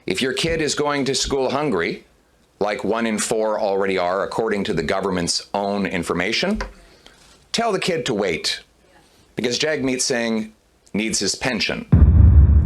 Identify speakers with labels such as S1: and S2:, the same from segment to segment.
S1: If your kid is going to school hungry, like 1 in 4 already are, according to the government's own information, tell the kid to wait, because Jagmeet Singh needs his pension.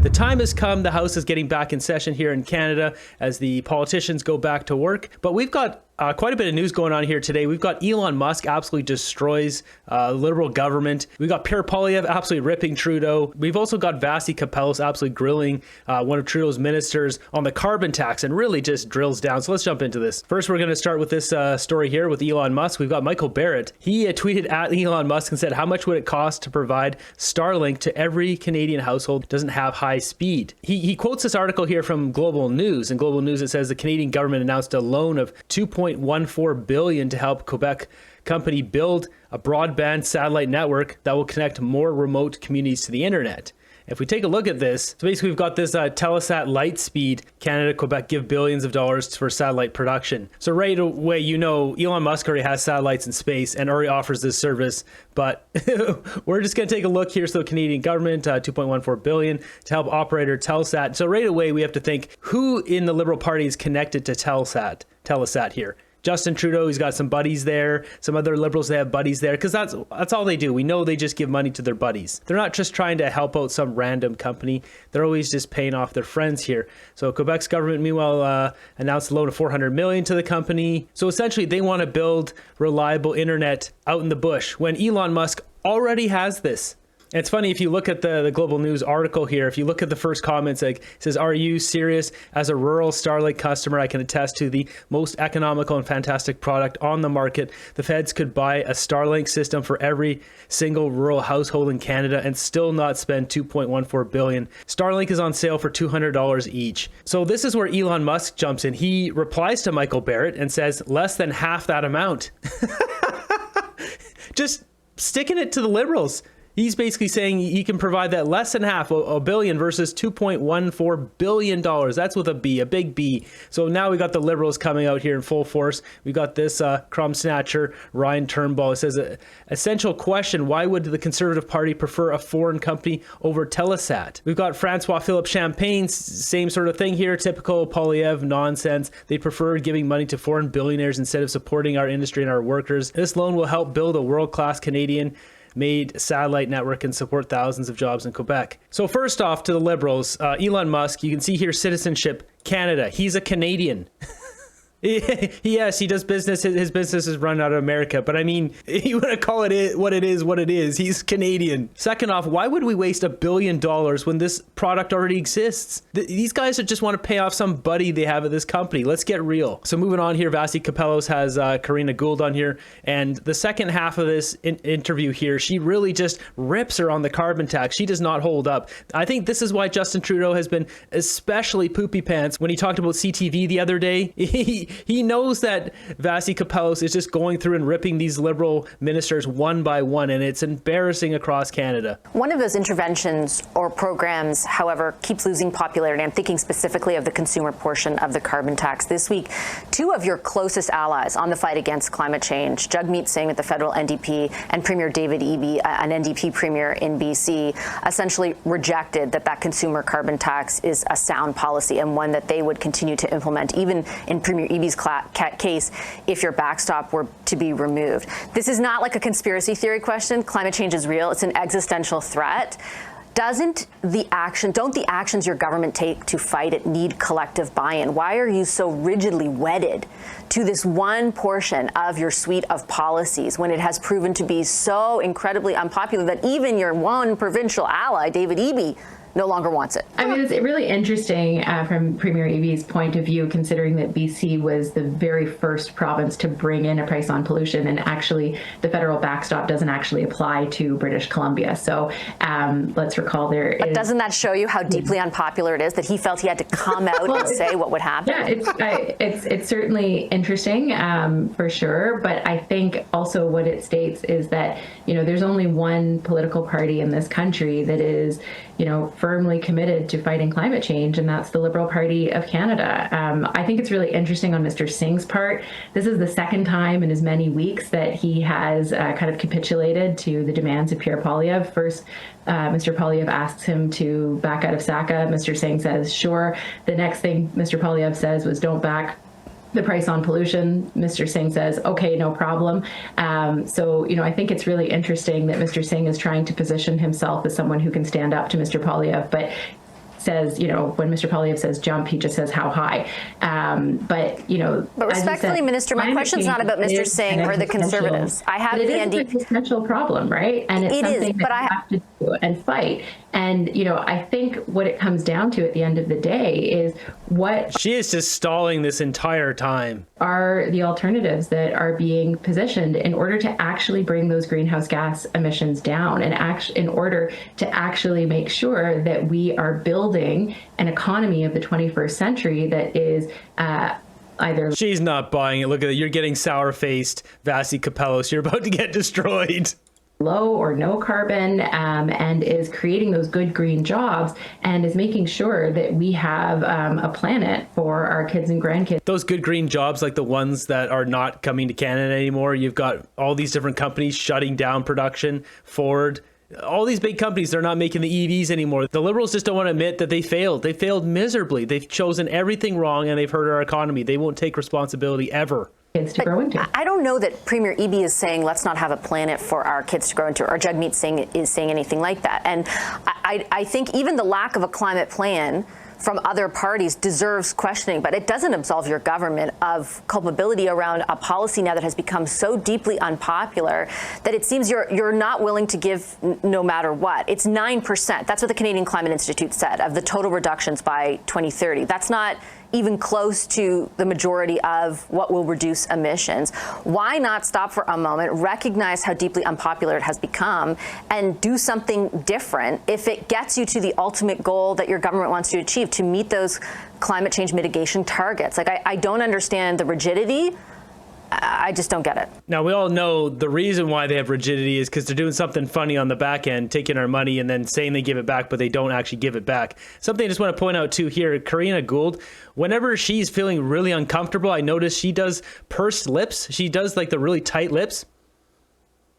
S2: The time has come. The House is getting back in session here in Canada as the politicians go back to work. But we've got quite a bit of news going on here today. We've got Elon Musk absolutely destroys Liberal government. We've got Pierre Poilievre absolutely ripping Trudeau. We've also got Vasi Kapelos absolutely grilling one of Trudeau's ministers on the carbon tax and really just drills down. So let's jump into this. First, we're going to start with this story here with Elon Musk. We've got Michael Barrett. He tweeted at Elon Musk and said, how much would it cost to provide Starlink to every Canadian household that doesn't have high speed? He quotes this article here from Global News. In Global News, it says the Canadian government announced a loan of $2.14 billion to help Quebec company build a broadband satellite network that will connect more remote communities to the internet. If we take a look at this, so basically we've got this Telesat Lightspeed. Canada, Quebec give billions of dollars for satellite production. So right away, you know, Elon Musk already has satellites in space and already offers this service. But we're just going to take a look here. So Canadian government, $2.14 billion to help operator Telesat. So right away, we have to think who in the Liberal Party is connected to Telesat here. Justin Trudeau, he's got some buddies there. Some other Liberals, they have buddies there because that's all they do. We know they just give money to their buddies. They're not just trying to help out some random company. They're always just paying off their friends here. So Quebec's government, meanwhile, announced a loan of $400 million to the company. So essentially, they want to build reliable internet out in the bush when Elon Musk already has this. And it's funny, if you look at the Global News article here, if you look at the first comments, like, it says, are you serious? As a rural Starlink customer, I can attest to the most economical and fantastic product on the market. The feds could buy a Starlink system for every single rural household in Canada and still not spend $2.14 billion. Starlink is on sale for $200 each. So this is where Elon Musk jumps in. He replies to Michael Barrett and says, less than half that amount. Just sticking it to the Liberals. He's basically saying he can provide that less than half, a billion versus $2.14 billion. That's with a B, a big B. So now we got the Liberals coming out here in full force. We got this crumb snatcher, Ryan Turnbull. It says, essential question, why would the Conservative Party prefer a foreign company over Telesat? We've got Francois Philippe Champagne, same sort of thing here, typical Poilievre nonsense. They prefer giving money to foreign billionaires instead of supporting our industry and our workers. This loan will help build a world-class Canadian made satellite network and support thousands of jobs in Quebec. So first off, to the Liberals, Elon Musk, you can see here citizenship, Canada. He's a Canadian. Yes, he does business. His business is run out of America. But I mean, you want to call it what it is. He's Canadian. Second off, why would we waste $1 billion when this product already exists? These guys just want to pay off some buddy they have at this company. Let's get real. So moving on here, Vasi Kapelos has Karina Gould on here. And the second half of this interview here, she really just rips her on the carbon tax. She does not hold up. I think this is why Justin Trudeau has been especially poopy pants when he talked about CTV the other day. He knows that Vasi Kapelos is just going through and ripping these Liberal ministers one by one, and it's embarrassing across Canada.
S3: One of those interventions or programs, however, keeps losing popularity. I'm thinking specifically of the consumer portion of the carbon tax. This week, two of your closest allies on the fight against climate change, Jagmeet Singh at the federal NDP and Premier David Eby, an NDP premier in BC, essentially rejected that consumer carbon tax is a sound policy and one that they would continue to implement, even in Premier Eby's case, if your backstop were to be removed. This is not like a conspiracy theory question. Climate change is real. It's an existential threat. Don't the actions your government take to fight it need collective buy-in? Why are you so rigidly wedded to this one portion of your suite of policies when it has proven to be so incredibly unpopular that even your one provincial ally, David Eby, no longer wants it?
S4: I mean, it's really interesting from Premier Eby's point of view, considering that BC was the very first province to bring in a price on pollution, and actually the federal backstop doesn't actually apply to British Columbia. So let's recall
S3: But doesn't that show you how deeply unpopular it is that he felt he had to come out and say what would happen?
S4: Yeah, it's certainly interesting for sure. But I think also what it states is that, there's only one political party in this country that is firmly committed to fighting climate change, and that's the Liberal Party of Canada. I think it's really interesting on Mr. Singh's part. This is the second time in as many weeks that he has kind of capitulated to the demands of Pierre Poilievre. First, Mr. Poilievre asks him to back out of SACA. Mr. Singh says, sure. The next thing Mr. Poilievre says was, don't back the price on pollution. Mr. Singh says, okay, no problem. So, I think it's really interesting that Mr. Singh is trying to position himself as someone who can stand up to Mr. Poilievre, but says, when Mr. Poilievre says jump, he just says how high. But
S3: respectfully, Minister, my question's not about Mr. Singh or the Conservatives. I have the NDP.
S4: It is an existential problem, right? And it's something that we have to do and fight. And, I think what it comes down to at the end of the day is what
S2: she is just stalling this entire time
S4: are the alternatives that are being positioned in order to actually bring those greenhouse gas emissions down, and in order to actually make sure that we are building an economy of the 21st century that is either.
S2: She's not buying it. Look at it. You're getting sour-faced, Vasi Kapelos. You're about to get destroyed.
S4: Low or no carbon, and is creating those good green jobs, and is making sure that we have a planet for our kids and grandkids.
S2: Those good green jobs, like the ones that are not coming to Canada anymore. You've got all these different companies shutting down production. Ford, all these big companies, they're not making the EVs anymore. The Liberals just don't want to admit that they failed. They failed miserably. They've chosen everything wrong, and they've hurt our economy. They won't take responsibility ever.
S4: Kids to grow into.
S3: I don't know that Premier Eby is saying let's not have a planet for our kids to grow into, or Jagmeet is saying anything like that. And I think even the lack of a climate plan from other parties deserves questioning, but it doesn't absolve your government of culpability around a policy now that has become so deeply unpopular that it seems you're not willing to give no matter what. It's 9%. That's what the Canadian Climate Institute said of the total reductions by 2030. That's not even close to the majority of what will reduce emissions. Why not stop for a moment, recognize how deeply unpopular it has become, and do something different if it gets you to the ultimate goal that your government wants to achieve, to meet those climate change mitigation targets? Like, I don't understand the rigidity. I just don't get it.
S2: Now, we all know the reason why they have rigidity is because they're doing something funny on the back end, taking our money and then saying they give it back, but they don't actually give it back. Something I just want to point out too here, Karina Gould, whenever she's feeling really uncomfortable, I notice she does pursed lips. She does like the really tight lips.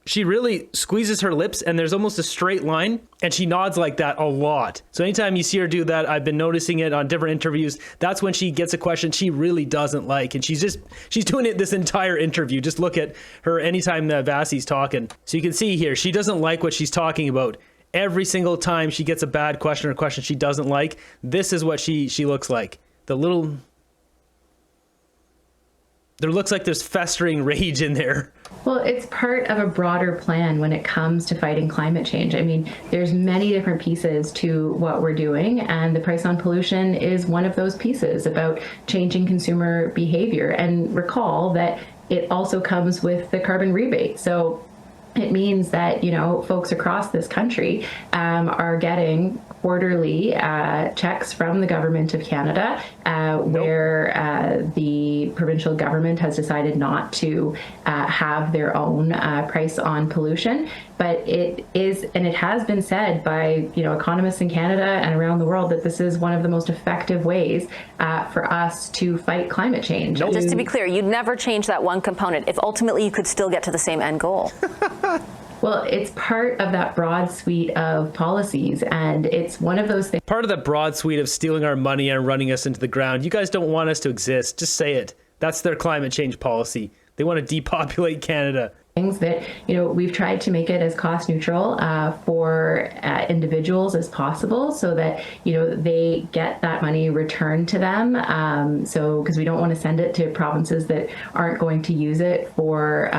S2: She really squeezes her lips and there's almost a straight line, and she nods like that a lot. So anytime you see her do that, I've been noticing it on different interviews. That's when she gets a question she really doesn't like. And she's doing it this entire interview. Just look at her anytime Vasi's talking. So you can see here, she doesn't like what she's talking about. Every single time she gets a bad question or question she doesn't like, this is what she looks like. There looks like there's festering rage in there.
S4: Well, it's part of a broader plan when it comes to fighting climate change. I mean, there's many different pieces to what we're doing, and the price on pollution is one of those pieces about changing consumer behavior. And recall that it also comes with the carbon rebate. So it means that, folks across this country are getting quarterly checks from the government of Canada, where the provincial government has decided not to have their own price on pollution. But it is, and it has been said by economists in Canada and around the world, that this is one of the most effective ways for us to fight climate change.
S3: Just to be clear, you'd never change that one component if ultimately you could still get to the same end goal.
S4: Well, it's part of that broad suite of policies, and it's one of those things.
S2: Part of that broad suite of stealing our money and running us into the ground. You guys don't want us to exist. Just say it. That's their climate change policy. They want to depopulate Canada.
S4: Things that, we've tried to make it as cost neutral for individuals as possible, so that, they get that money returned to them. Because we don't want to send it to provinces that aren't going to use it for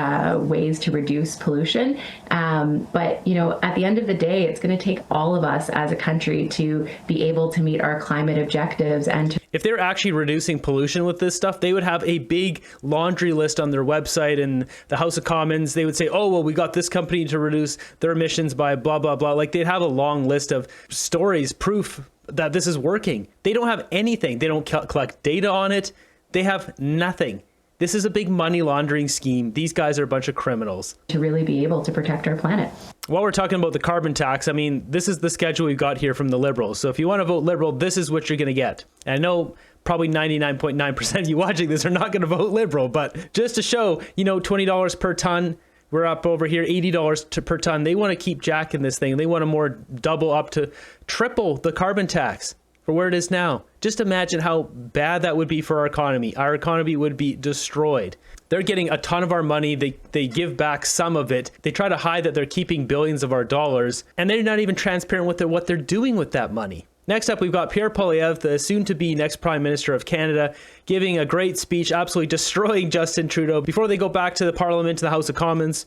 S4: ways to reduce pollution. But, at the end of the day, it's going to take all of us as a country to be able to meet our climate objectives. And
S2: if they're actually reducing pollution with this stuff, they would have a big laundry list on their website and the House of Commons. They would say, oh, well, we got this company to reduce their emissions by blah, blah, blah. Like, they'd have a long list of stories, proof that this is working. They don't have anything. They don't collect data on it. They have nothing. This is a big money laundering scheme. These guys are a bunch of criminals.
S4: To really be able to protect our planet.
S2: While we're talking about the carbon tax, I mean, this is the schedule we've got here from the Liberals. So if you want to vote Liberal, this is what you're going to get. And I know probably 99.9% of you watching this are not going to vote Liberal, but just to show, $20 per ton. We're up over here, $80 per ton. They want to keep jacking this thing. They want to more double up to triple the carbon tax for where it is now. Just imagine how bad that would be for our economy. Our economy would be destroyed. They're getting a ton of our money. They give back some of it. They try to hide that they're keeping billions of our dollars, and they're not even transparent with what they're doing with that money. Next up, we've got Pierre Poilievre, the soon-to-be next Prime Minister of Canada, giving a great speech, absolutely destroying Justin Trudeau before they go back to the Parliament, to the House of Commons.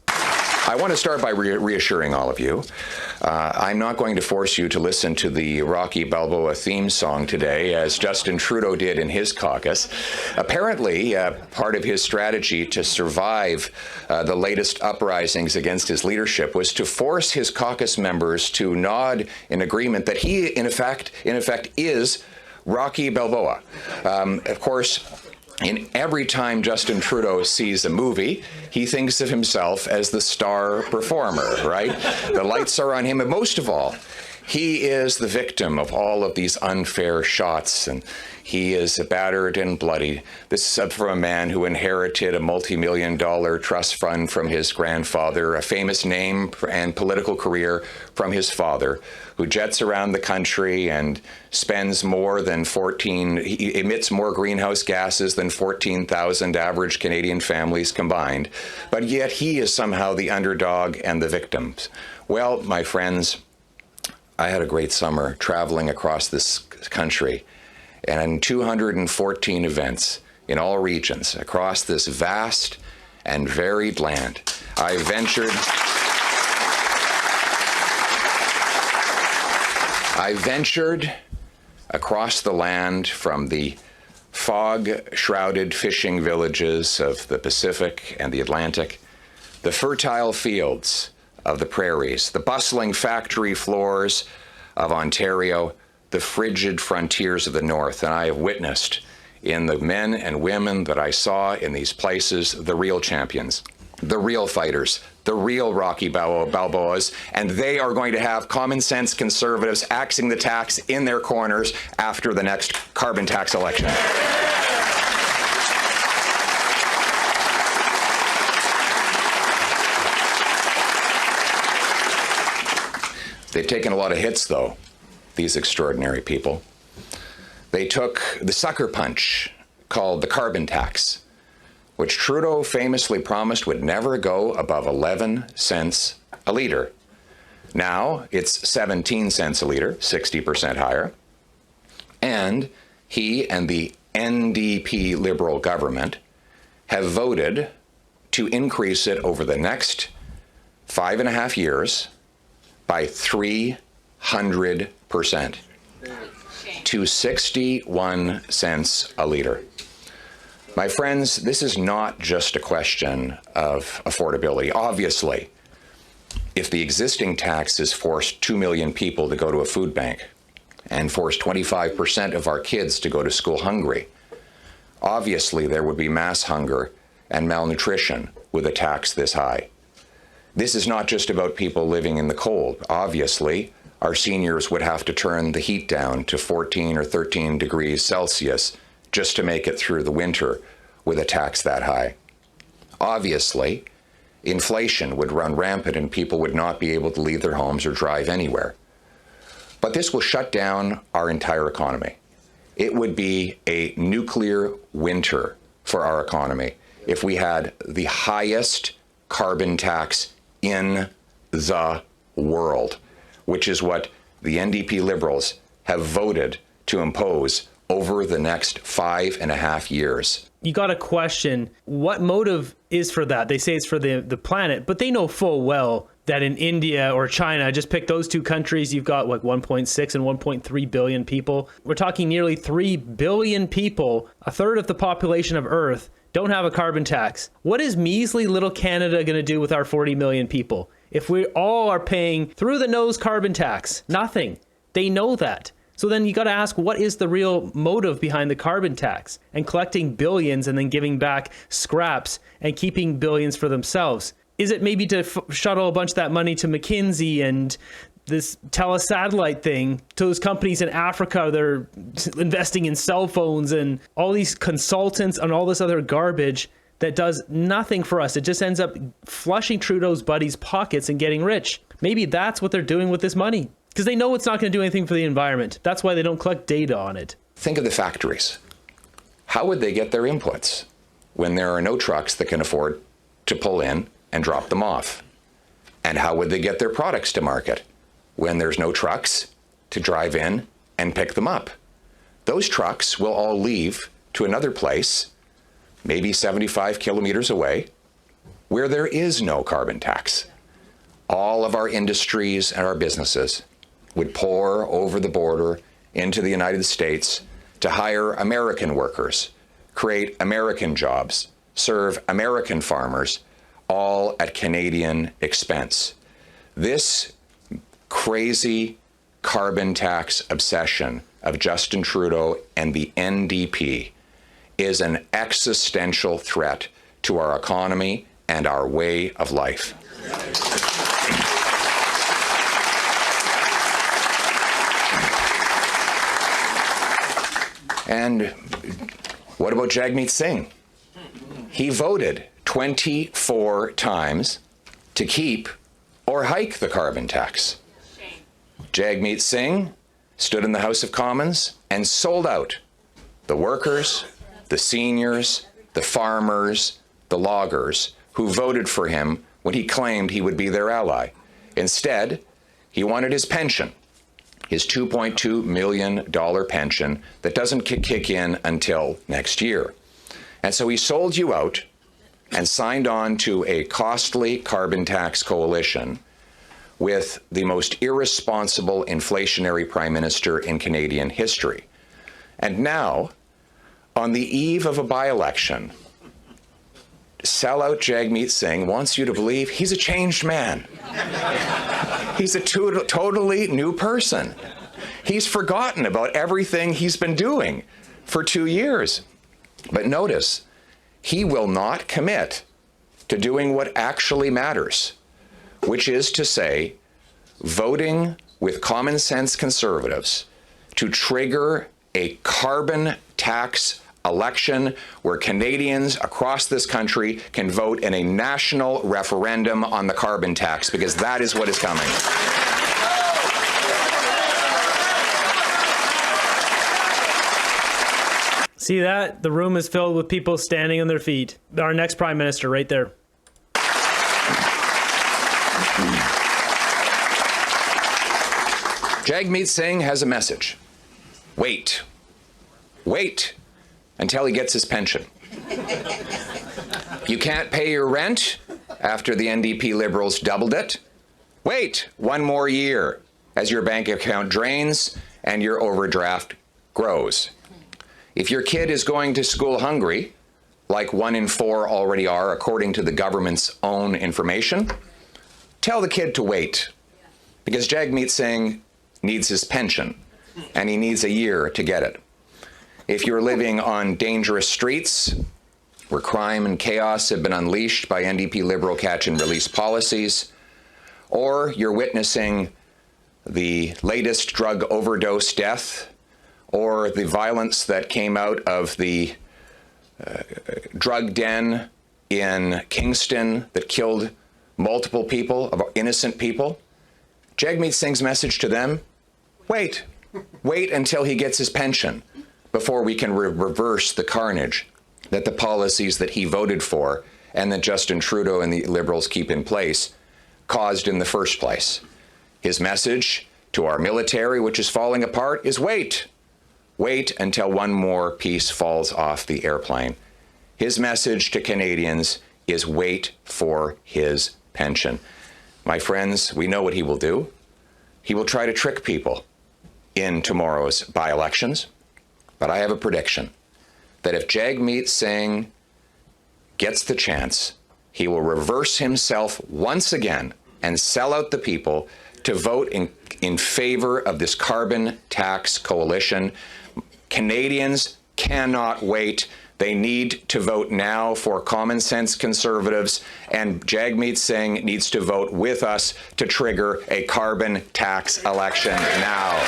S1: I want to start by reassuring all of you. I'm not going to force you to listen to the Rocky Balboa theme song today, as Justin Trudeau did in his caucus. Apparently, part of his strategy to survive the latest uprisings against his leadership was to force his caucus members to nod in agreement that he, in effect, is Rocky Balboa. Of course, in every time Justin Trudeau sees a movie, he thinks of himself as the star performer, right? The lights are on him, and most of all, he is the victim of all of these unfair shots, and he is battered and bloody. This is from a man who inherited a multi-million-dollar trust fund from his grandfather, a famous name and political career from his father, who jets around the country and spends more than he emits more greenhouse gases than 14,000 average Canadian families combined. But yet he is somehow the underdog and the victim. Well, my friends, I had a great summer traveling across this country, and in 214 events in all regions across this vast and varied land. I ventured across the land from the fog-shrouded fishing villages of the Pacific and the Atlantic, the fertile fields of the prairies, the bustling factory floors of Ontario, the frigid frontiers of the North, and I have witnessed in the men and women that I saw in these places the real champions, the real fighters, the real Rocky Balboas, and they are going to have common sense conservatives axing the tax in their corners after the next carbon tax election. They've taken a lot of hits, though, these extraordinary people. They took the sucker punch called the carbon tax, which Trudeau famously promised would never go above 11 cents a litre. Now it's 17 cents a litre, 60% higher. And he and the NDP Liberal government have voted to increase it over the next 5.5 years by 300% to 61 cents a litre. My friends, this is not just a question of affordability. Obviously, if the existing taxes forced 2 million people to go to a food bank and forced 25% of our kids to go to school hungry, obviously there would be mass hunger and malnutrition with a tax this high. This is not just about people living in the cold. Obviously, our seniors would have to turn the heat down to 14 or 13 degrees Celsius just to make it through the winter with a tax that high. Obviously, inflation would run rampant and people would not be able to leave their homes or drive anywhere. But this will shut down our entire economy. It would be a nuclear winter for our economy if we had the highest carbon tax in the world, which is what the NDP Liberals have voted to impose over the next 5.5 years.
S2: You got to question what motive is for that. They say it's for the planet, but they know full well that in India or China, just pick those two countries, you've got like 1.6 and 1.3 billion people. We're talking nearly 3 billion people, a third of the population of Earth, don't have a carbon tax. What is measly little Canada going to do with our 40 million people if we all are paying through the nose carbon tax? Nothing. They know that. So then you got to ask, what is the real motive behind the carbon tax and collecting billions and then giving back scraps and keeping billions for themselves? Is it maybe to shuttle a bunch of that money to McKinsey and this telesatellite thing to those companies in Africa that are investing in cell phones and all these consultants and all this other garbage that does nothing for us? It just ends up flushing Trudeau's buddies' pockets and getting rich. Maybe that's what they're doing with this money, because they know it's not going to do anything for the environment. That's why they don't collect data on it.
S1: Think of the factories. How would they get their inputs when there are no trucks that can afford to pull in and drop them off? And how would they get their products to market when there's no trucks to drive in and pick them up? Those trucks will all leave to another place, maybe 75 kilometers away, where there is no carbon tax. All of our industries and our businesses would pour over the border into the United States to hire American workers, create American jobs, serve American farmers, all at Canadian expense. This crazy carbon tax obsession of Justin Trudeau and the NDP is an existential threat to our economy and our way of life. And what about Jagmeet Singh? He voted 24 times to keep or hike the carbon tax. Jagmeet Singh stood in the House of Commons and sold out the workers, the seniors, the farmers, the loggers who voted for him when he claimed he would be their ally. Instead, he wanted his pension, his $2.2 million pension that doesn't kick in until next year. And so he sold you out and signed on to a costly carbon tax coalition with the most irresponsible inflationary prime minister in Canadian history. And now, on the eve of a by-election, sellout Jagmeet Singh wants you to believe he's a changed man. He's a totally new person. He's forgotten about everything he's been doing for 2 years. But notice, he will not commit to doing what actually matters, which is to say, voting with common sense conservatives to trigger a carbon tax election where Canadians across this country can vote in a national referendum on the carbon tax, because that is what is coming.
S2: See that? The room is filled with people standing on their feet. Our next prime minister right there.
S1: Jagmeet Singh has a message. Wait. Wait until he gets his pension. You can't pay your rent after the NDP Liberals doubled it? Wait 1 more year as your bank account drains and your overdraft grows. If your kid is going to school hungry, like 1 in 4 already are according to the government's own information, tell the kid to wait, because Jagmeet Singh needs his pension and he needs a year to get it. If you're living on dangerous streets where crime and chaos have been unleashed by NDP Liberal catch and release policies, or you're witnessing the latest drug overdose death, or the violence that came out of the drug den in Kingston that killed multiple people, innocent people, Jagmeet Singh's message to them, wait until he gets his pension before we can reverse the carnage that the policies that he voted for and that Justin Trudeau and the Liberals keep in place caused in the first place. His message to our military, which is falling apart, is wait until 1 more piece falls off the airplane. His message to Canadians is wait for his pension. My friends, we know what he will do. He will try to trick people in tomorrow's by-elections. But I have a prediction that if Jagmeet Singh gets the chance, he will reverse himself once again and sell out the people to vote in favor of this carbon tax coalition. Canadians cannot wait. They need to vote now for common sense Conservatives, and Jagmeet Singh needs to vote with us to trigger a carbon tax election now.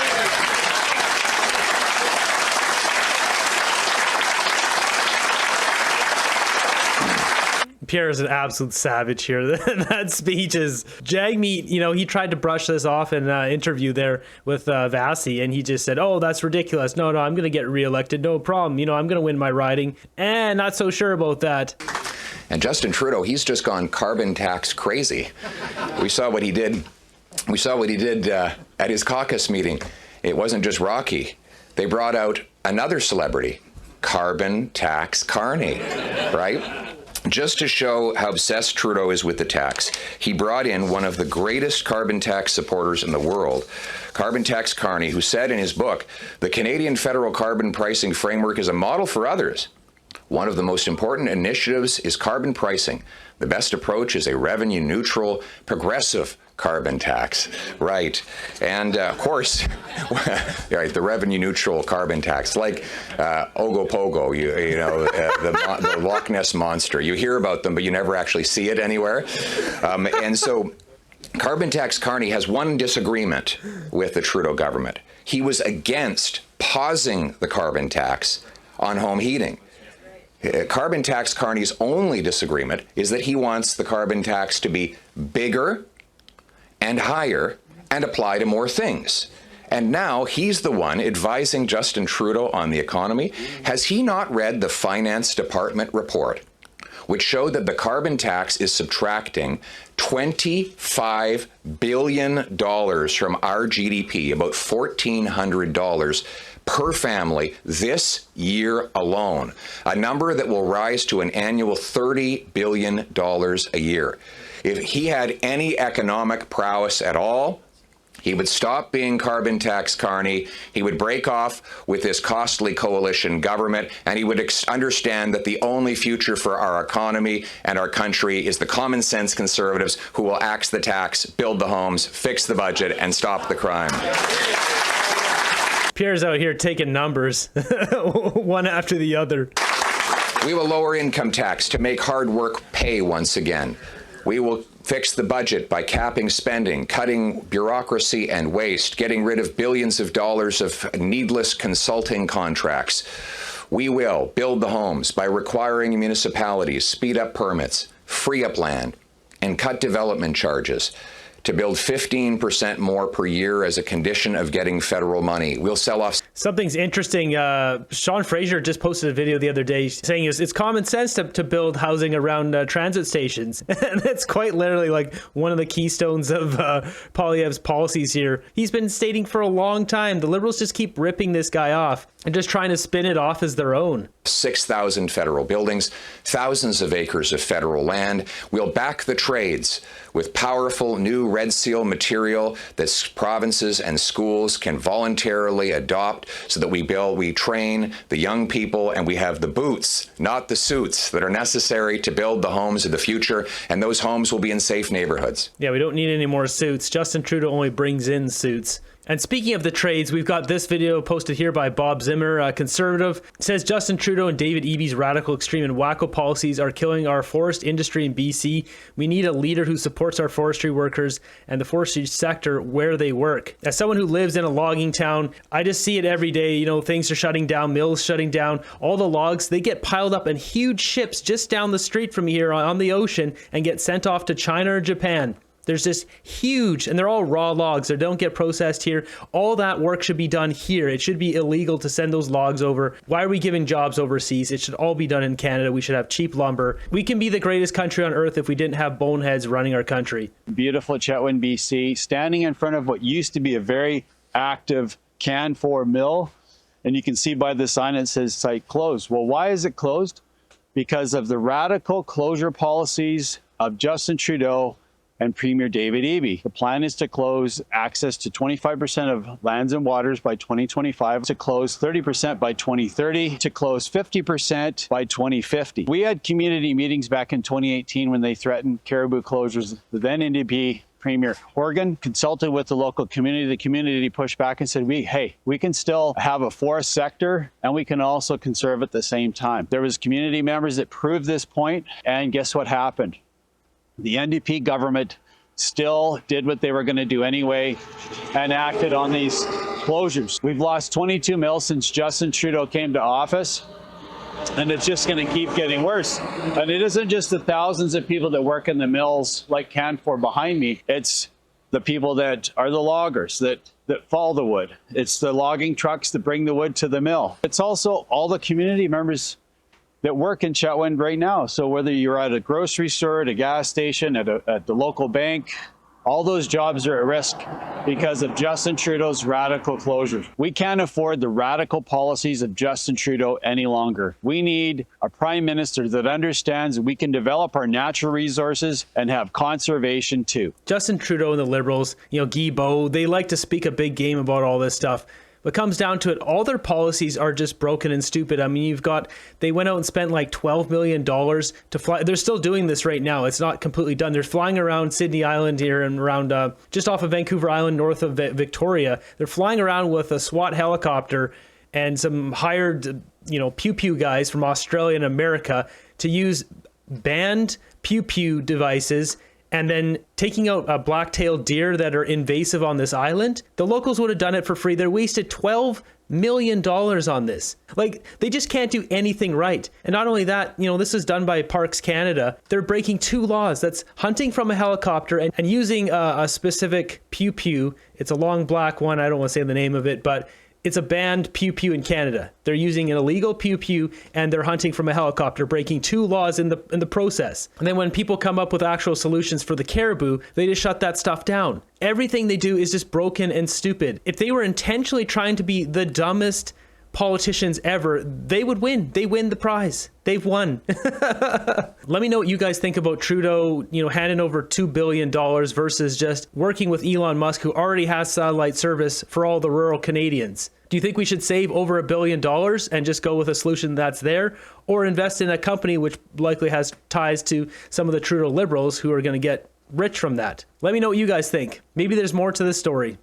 S2: Pierre is an absolute savage here. That speech is Jagmeet. You know, he tried to brush this off in an interview there with Vasi, and he just said, "Oh, that's ridiculous. No, I'm going to get reelected. No problem. You know, I'm going to win my riding." And not so sure about that.
S1: And Justin Trudeau, he's just gone carbon tax crazy. We saw what he did. We saw what he did at his caucus meeting. It wasn't just Rocky. They brought out another celebrity, Carbon Tax Carney, right? Just to show how obsessed Trudeau is with the tax, he brought in one of the greatest carbon tax supporters in the world, Carbon Tax Carney, who said in his book, "The Canadian federal carbon pricing framework is a model for others. One of the most important initiatives is carbon pricing. The best approach is a revenue-neutral, progressive carbon tax." Right. And of course, right, the revenue-neutral carbon tax, like Ogopogo, you know, the Loch Ness Monster. You hear about them, but you never actually see it anywhere. And so Carbon Tax Carney has one disagreement with the Trudeau government. He was against pausing the carbon tax on home heating. Carbon Tax Carney's only disagreement is that he wants the carbon tax to be bigger and higher and apply to more things. And now he's the one advising Justin Trudeau on the economy. Has he not read the Finance Department report, which showed that the carbon tax is subtracting $25 billion from our GDP, about $1,400 per family this year alone, a number that will rise to an annual $30 billion a year. If he had any economic prowess at all, he would stop being Carbon Tax Carney, he would break off with this costly coalition government, and he would understand that the only future for our economy and our country is the common sense Conservatives who will axe the tax, build the homes, fix the budget, and stop the crime.
S2: Pierre's out here taking numbers, one after the other.
S1: We will lower income tax to make hard work pay once again. We will fix the budget by capping spending, cutting bureaucracy and waste, getting rid of billions of dollars of needless consulting contracts. We will build the homes by requiring municipalities speed up permits, free up land, and cut development charges to build 15% more per year as a condition of getting federal money. We'll sell off.
S2: Something's interesting. Sean Fraser just posted a video the other day saying it's common sense to build housing around transit stations. And it's quite literally like one of the keystones of Poilievre's policies here. He's been stating for a long time, the Liberals just keep ripping this guy off and just trying to spin it off as their own.
S1: 6,000 federal buildings, thousands of acres of federal land. We'll back the trades with powerful new Red Seal material that provinces and schools can voluntarily adopt so that we train the young people and we have the boots, not the suits, that are necessary to build the homes of the future, and those homes will be in safe neighborhoods.
S2: Yeah, we don't need any more suits. Justin Trudeau only brings in suits. And speaking of the trades, we've got this video posted here by Bob Zimmer, a conservative. It says Justin Trudeau and David Eby's radical, extreme, and wacko policies are killing our forest industry in BC. We need a leader who supports our forestry workers and the forestry sector where they work. As someone who lives in a logging town, I just see it every day. You know, things are shutting down, mills shutting down. All the logs, they get piled up in huge ships just down the street from here on the ocean and get sent off to China or Japan. There's this huge, and they're all raw logs. They don't get processed here. All that work should be done here. It should be illegal to send those logs over. Why are we giving jobs overseas? It should all be done in Canada. We should have cheap lumber. We can be the greatest country on earth if we didn't have boneheads running our country.
S5: Beautiful Chetwynd, BC, standing in front of what used to be a very active Canfor mill. And you can see by the sign it says site closed. Well, why is it closed? Because of the radical closure policies of Justin Trudeau and Premier David Eby. The plan is to close access to 25% of lands and waters by 2025, to close 30% by 2030, to close 50% by 2050. We had community meetings back in 2018 when they threatened caribou closures. The then NDP Premier Horgan, consulted with the local community. The community pushed back and said, we can still have a forest sector and we can also conserve at the same time. There was community members that proved this point, and guess what happened? The NDP government still did what they were going to do anyway and acted on these closures. We've lost 22 mills since Justin Trudeau came to office, and it's just going to keep getting worse. And it isn't just the thousands of people that work in the mills like Canfor behind me. It's the people that are the loggers that fall the wood. It's the logging trucks that bring the wood to the mill. It's also all the community members that work in Chetwynd right now. So whether you're at a grocery store, at a gas station, at the local bank, all those jobs are at risk because of Justin Trudeau's radical closures. We can't afford the radical policies of Justin Trudeau any longer. We need a prime minister that understands we can develop our natural resources and have conservation too.
S2: Justin Trudeau and the Liberals, Guy Beau, they like to speak a big game about all this stuff. But it comes down to it, all their policies are just broken and stupid. I mean, they went out and spent like $12 million to fly. They're still doing this right now. It's not completely done. They're flying around Sydney Island here and around just off of Vancouver Island, north of Victoria. They're flying around with a SWAT helicopter and some hired, pew-pew guys from Australia and America to use banned pew-pew devices and then taking out black-tailed deer that are invasive on this island. The locals would have done it for free. They wasted $12 million on this. Like, they just can't do anything right. And not only that, this is done by Parks Canada. They're breaking two laws. That's hunting from a helicopter and using a specific pew-pew. It's a long black one. I don't want to say the name of it, but it's a banned pew-pew in Canada. They're using an illegal pew-pew and they're hunting from a helicopter, breaking two laws in the process. And then when people come up with actual solutions for the caribou, they just shut that stuff down. Everything they do is just broken and stupid. If they were intentionally trying to be the dumbest politicians ever, they would win. They win the prize. They've won. Let me know what you guys think about Trudeau, handing over $2 billion versus just working with Elon Musk, who already has satellite service for all the rural Canadians. Do you think we should save over $1 billion and just go with a solution that's there, or invest in a company which likely has ties to some of the Trudeau Liberals who are going to get rich from that? Let me know what you guys think. Maybe there's more to this story.